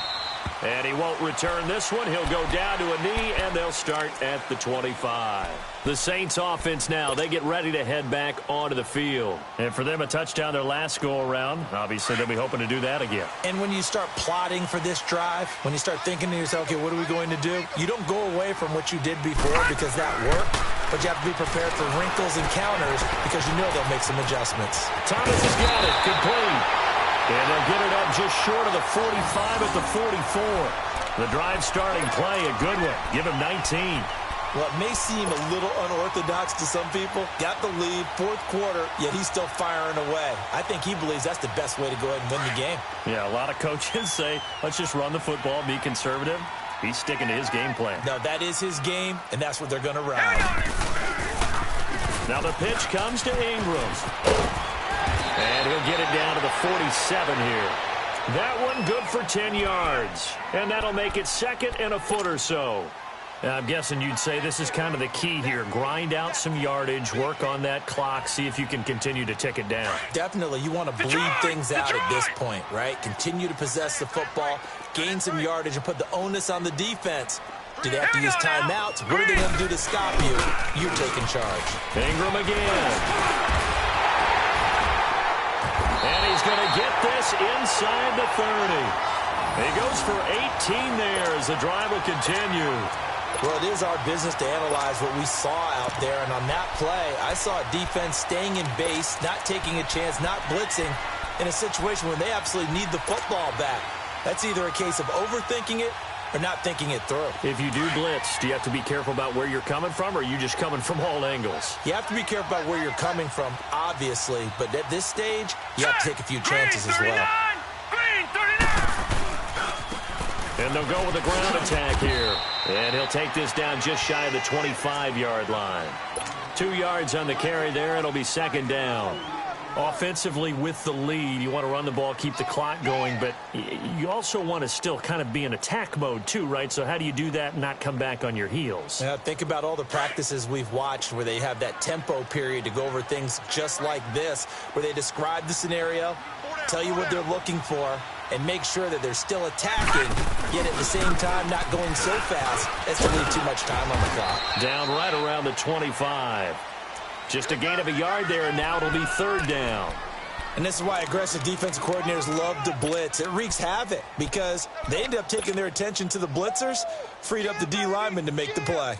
And he won't return this one. He'll go down to a knee, and they'll start at the 25. The Saints offense now, they get ready to head back onto the field. And for them, a touchdown their last go-around. Obviously, they'll be hoping to do that again. And when you start plotting for this drive, when you start thinking to yourself, okay, what are we going to do? You don't go away from what you did before because that worked, but you have to be prepared for wrinkles and counters because you know they'll make some adjustments. Thomas has got it. Complete. And they'll get it up just short of the 45 at the 44. The drive starting play, a good one. Give him 19. Well, it may seem a little unorthodox to some people. Got the lead, fourth quarter, yet he's still firing away. I think he believes that's the best way to go ahead and win the game. Yeah, a lot of coaches say, let's just run the football, be conservative. He's sticking to his game plan. No, that is his game, and that's what they're going to ride. Now the pitch comes to Ingram. And he'll get it down to the 47 here. That one good for 10 yards. And that'll make it second and a foot or so. I'm guessing you'd say this is kind of the key here. Grind out some yardage, work on that clock, see if you can continue to tick it down. Definitely. You want to bleed things out at this point, right? Continue to possess the football, gain some yardage, and put the onus on the defense. Do they have to use timeouts? What are they going to do to stop you? You're taking charge. Ingram again. And he's going to get this inside the 30. He goes for 18 there as the drive will continue. Well, it is our business to analyze what we saw out there, and on that play, I saw a defense staying in base, not taking a chance, not blitzing, in a situation where they absolutely need the football back. That's either a case of overthinking it or not thinking it through. If you do blitz, do you have to be careful about where you're coming from, or are you just coming from all angles? You have to be careful about where you're coming from, obviously, but at this stage, you have to take a few chances as well. And they'll go with a ground attack here. And he'll take this down just shy of the 25-yard line. 2 yards on the carry there. It'll be second down. Offensively with the lead, you want to run the ball, keep the clock going, but you also want to still kind of be in attack mode too, right? So how do you do that and not come back on your heels? Yeah, think about all the practices we've watched where they have that tempo period to go over things just like this, where they describe the scenario, tell you what they're looking for, and make sure that they're still attacking, yet at the same time not going so fast as to leave too much time on the clock. Down right around the 25. Just a gain of a yard there, and now it'll be third down. And this is why aggressive defensive coordinators love to blitz. It wreaks havoc because they end up taking their attention to the blitzers, freed up the D lineman to make the play.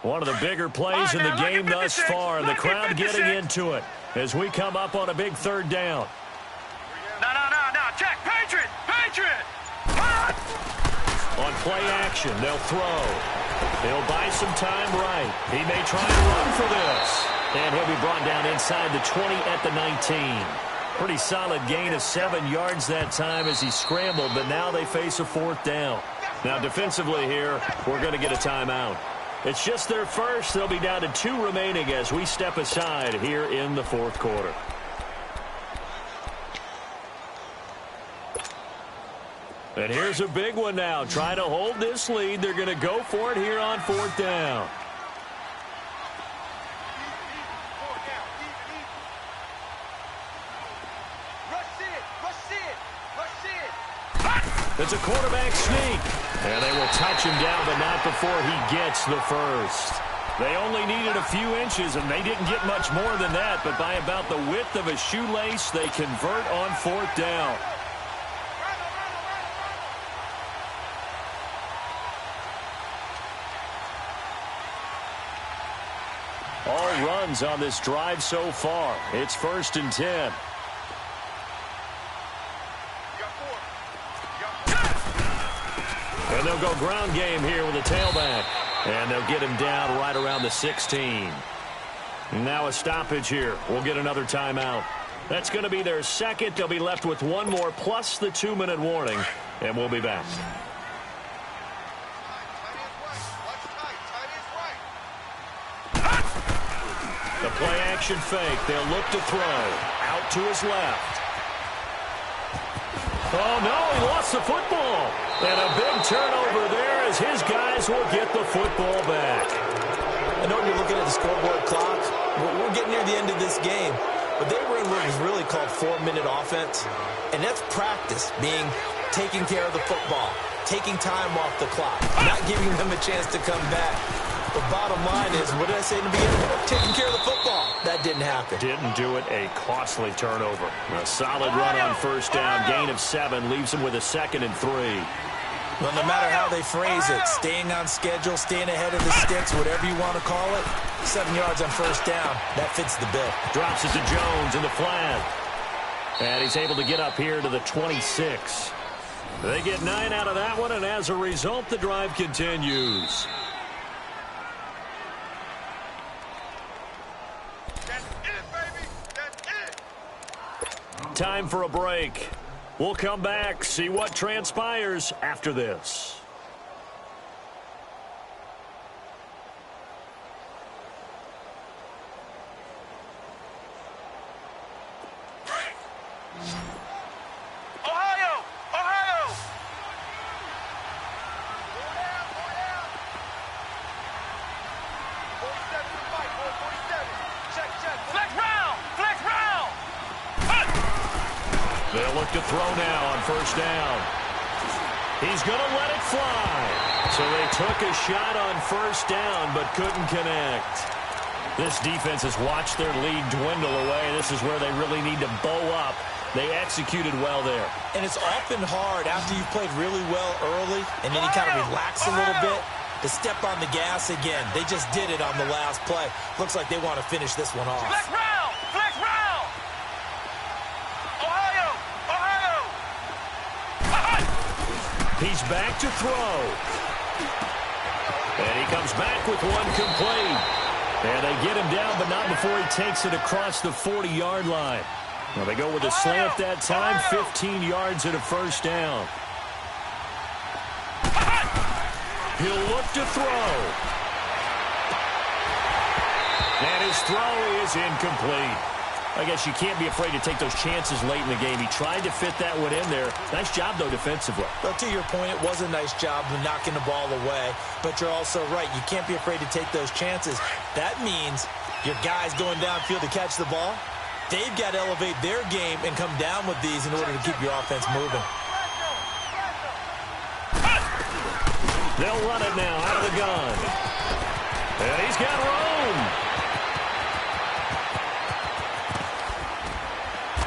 One of the bigger plays in the game thus far, and the crowd getting into it as we come up on a big third down. No, check, Patriot! On play action, they'll throw. He'll buy some time right. He may try and run for this. And he'll be brought down inside the 20 at the 19. Pretty solid gain of 7 yards that time as he scrambled, but now they face a fourth down. Now defensively here, we're going to get a timeout. It's just their first. They'll be down to 2 remaining as we step aside here in the fourth quarter. And here's a big one now. Trying to hold this lead. They're going to go for it here on fourth down. It's a quarterback sneak. And they will touch him down, but not before he gets the first. They only needed a few inches, and they didn't get much more than that. But by about the width of a shoelace, they convert on fourth down. All runs on this drive so far. It's 1st and 10. And they'll go ground game here with a tailback. And they'll get him down right around the 16. Now a stoppage here. We'll get another timeout. That's going to be their second. They'll be left with one more plus the 2-minute warning. And we'll be back. The play action fake. They'll look to throw. Out to his left. Oh, no, he lost the football. And a big turnover there as his guys will get the football back. I know you're looking at the scoreboard clock. We're getting near the end of this game. But they were in what was really called 4-minute offense. And that's practice, being taking care of the football, taking time off the clock, not giving them a chance to come back. The bottom line is, what did I say in the beginning? Taking care of the football. That didn't happen. Didn't do it. A costly turnover. A solid run on first down. Gain of 7 leaves him with a 2nd and 3. Well, no matter how they phrase it, staying on schedule, staying ahead of the sticks, whatever you want to call it, 7 yards on first down, that fits the bill. Drops it to Jones in the flat. And he's able to get up here to the 26. They get 9 out of that one, and as a result, the drive continues. That's it, baby. That's it. Time for a break. We'll come back, see what transpires after this. Ohio! Ohio! Flex round! Flex round! They'll look to throw now on first down. He's going to let it fly. So they took a shot on first down but couldn't connect. This defense has watched their lead dwindle away. This is where they really need to bow up. They executed well there. And it's often hard after you've played really well early and then you kind of relax a little bit to step on the gas again. They just did it on the last play. Looks like they want to finish this one off. Flex round! Flex round! Ohio! Ohio! He's back to throw. And he comes back with one complete. And they get him down, but not before he takes it across the 40-yard line. Well, they go with a slant that time, 15 yards and a first down. He'll look to throw. And his throw is incomplete. I guess you can't be afraid to take those chances late in the game. He tried to fit that one in there. Nice job, though, defensively. Well, to your point, it was a nice job of knocking the ball away. But you're also right. You can't be afraid to take those chances. That means your guys going downfield to catch the ball, they've got to elevate their game and come down with these in order to keep your offense moving. They'll run it now out of the gun. And he's got room.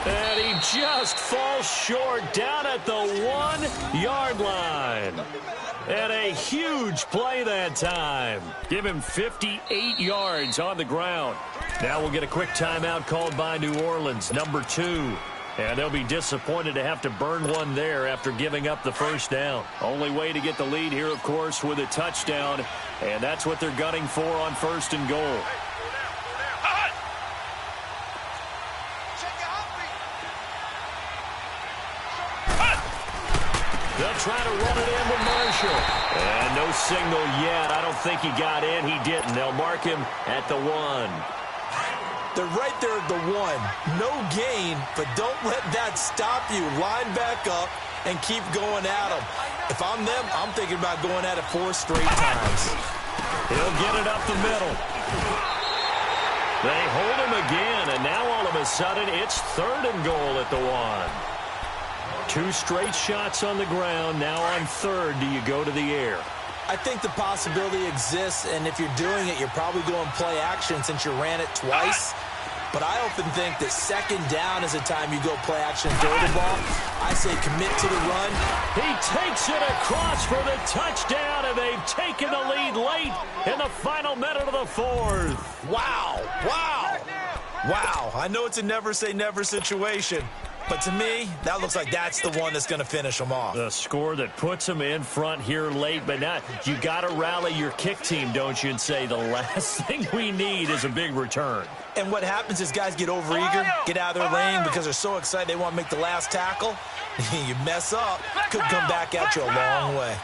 And he just falls short down at the 1-yard line. And a huge play that time. Give him 58 yards on the ground. Now we'll get a quick timeout called by New Orleans, number 2. And they'll be disappointed to have to burn one there after giving up the first down. Only way to get the lead here, of course, with a touchdown. And that's what they're gunning for on first and goal. They'll try to run it in with Marshall. And no signal yet. I don't think he got in. He didn't. They'll mark him at the 1. They're right there at the 1. No gain, but don't let that stop you. Line back up and keep going at them. If I'm them, I'm thinking about going at it 4 straight times. He'll get it up the middle. They hold him again, and now all of a sudden it's 3rd and goal at the 1. 2 straight shots on the ground. Now on 3rd, do you go to the air? I think the possibility exists, and if you're doing it, you're probably going play action since you ran it twice. But I often think that 2nd down is a time you go play action and throw the ball. I say commit to the run. He takes it across for the touchdown, and they've taken the lead late in the final minute of the 4th. Wow, wow, wow. I know it's a never say never situation, but to me, that looks like that's the one that's going to finish them off. The score that puts them in front here late, but now you got to rally your kick team, don't you, and say the last thing we need is a big return. And what happens is guys get overeager, get out of their lane because they're so excited they want to make the last tackle. You mess up, could come back at you a long way.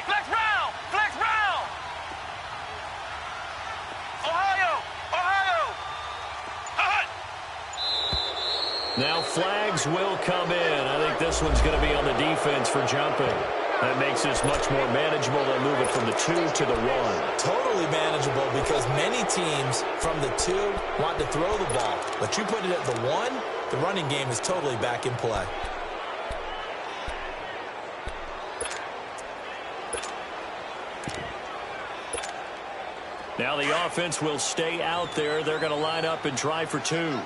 Flex round! Flex round! Ohio! Ohio! Now flags will come in. I think this one's going to be on the defense for jumping. That makes this much more manageable. They'll move it from the 2 to the 1. Totally manageable because many teams from the 2 want to throw the ball. But you put it at the 1, the running game is totally back in play. Now the offense will stay out there. They're going to line up and try for 2.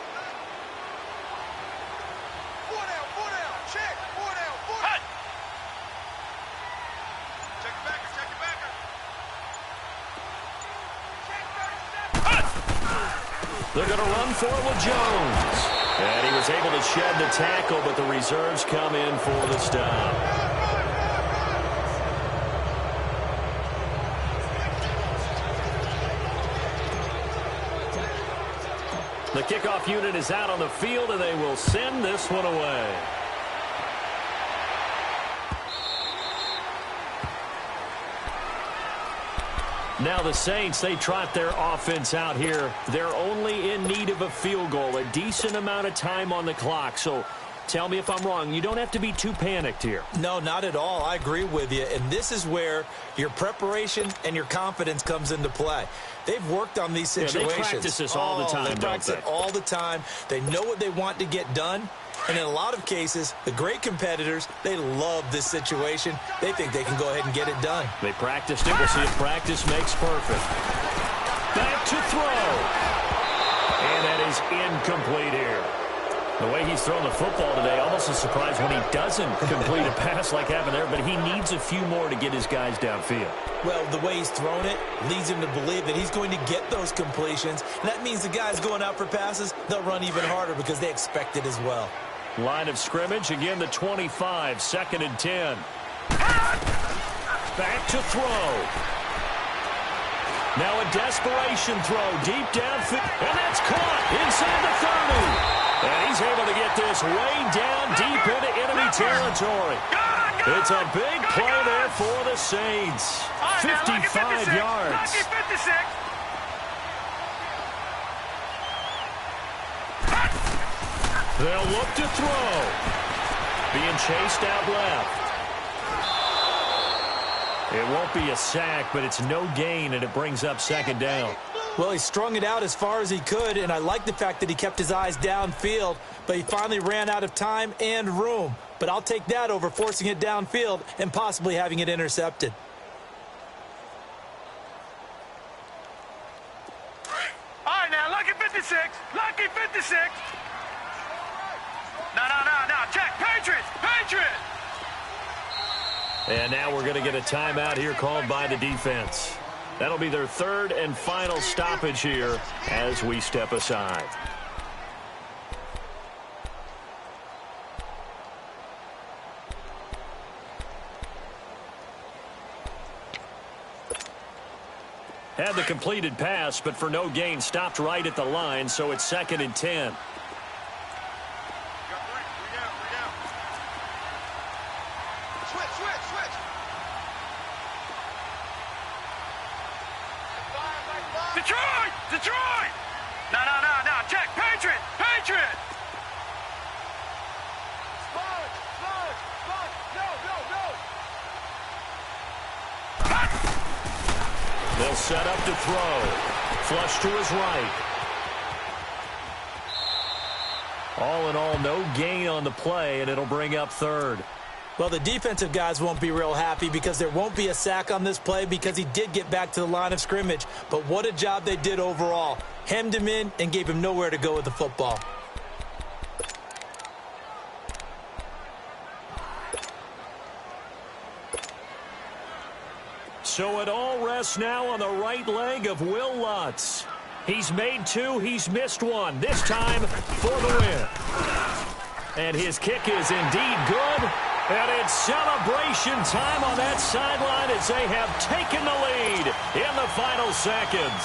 They're going to run for it with Jones. And he was able to shed the tackle, but the reserves come in for the stop. The kickoff unit is out on the field, and they will send this one away. Now the Saints, they trot their offense out here. They're only in need of a field goal, a decent amount of time on the clock. So tell me if I'm wrong. You don't have to be too panicked here. No, not at all. I agree with you. And this is where your preparation and your confidence comes into play. They've worked on these situations. Yeah, they practice this all the time, They practice it all the time. They know what they want to get done. And in a lot of cases, the great competitors, they love this situation. They think they can go ahead and get it done. They practiced it. We'll see if practice makes perfect. Back to throw. And that is incomplete here. The way he's thrown the football today, almost a surprise when he doesn't complete a pass like happened there, but he needs a few more to get his guys downfield. Well, the way he's thrown it leads him to believe that he's going to get those completions. And that means the guys going out for passes, they'll run even harder because they expect it as well. Line of scrimmage, again the 25, 2nd and 10. Back to throw. Now a desperation throw deep downfield, and that's caught inside the 30. And he's able to get this way down deep into enemy territory. It's a big play there for the Saints. 55 yards. They'll look to throw. Being chased out left. It won't be a sack, but it's no gain, and it brings up 2nd down. Well, he strung it out as far as he could, and I like the fact that he kept his eyes downfield, but he finally ran out of time and room. But I'll take that over forcing it downfield and possibly having it intercepted. All right, now, lucky 56. Lucky 56. No. Check. Patriots. And now we're going to get a timeout here called by the defense. That'll be their 3rd and final stoppage here as we step aside. Had the completed pass, but for no gain, stopped right at the line, so it's 2nd and 10. Detroit! No. Check. Patriot! They'll set up to throw. Flush to his right. All in all, no gain on the play, and it'll bring up 3rd. Well, the defensive guys won't be real happy because there won't be a sack on this play because he did get back to the line of scrimmage. But what a job they did overall. Hemmed him in and gave him nowhere to go with the football. So it all rests now on the right leg of Will Lutz. He's made 2, he's missed 1. This time for the win. And his kick is indeed good. And it's celebration time on that sideline as they have taken the lead in the final seconds.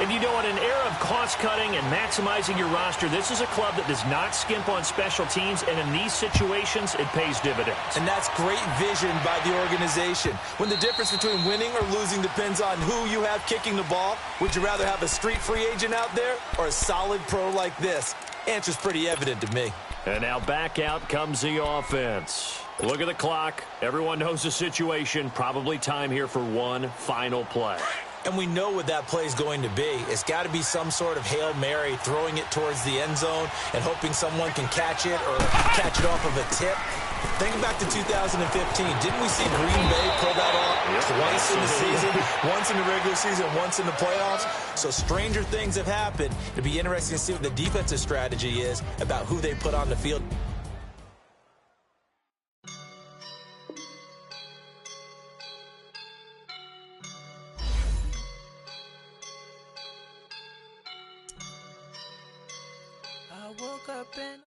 And you know, in an era of cost-cutting and maximizing your roster, this is a club that does not skimp on special teams, and in these situations, it pays dividends. And that's great vision by the organization. When the difference between winning or losing depends on who you have kicking the ball, would you rather have a street free agent out there or a solid pro like this? Answer's pretty evident to me. And now back out comes the offense. Look at the clock. Everyone knows the situation. Probably time here for one final play. And we know what that play is going to be. It's got to be some sort of Hail Mary, throwing it towards the end zone and hoping someone can catch it or catch it off of a tip. Think back to 2015. Didn't we see Green Bay pull that off twice in the season? Once in the regular season, once in the playoffs. So stranger things have happened. It'll be interesting to see what the defensive strategy is about who they put on the field. open.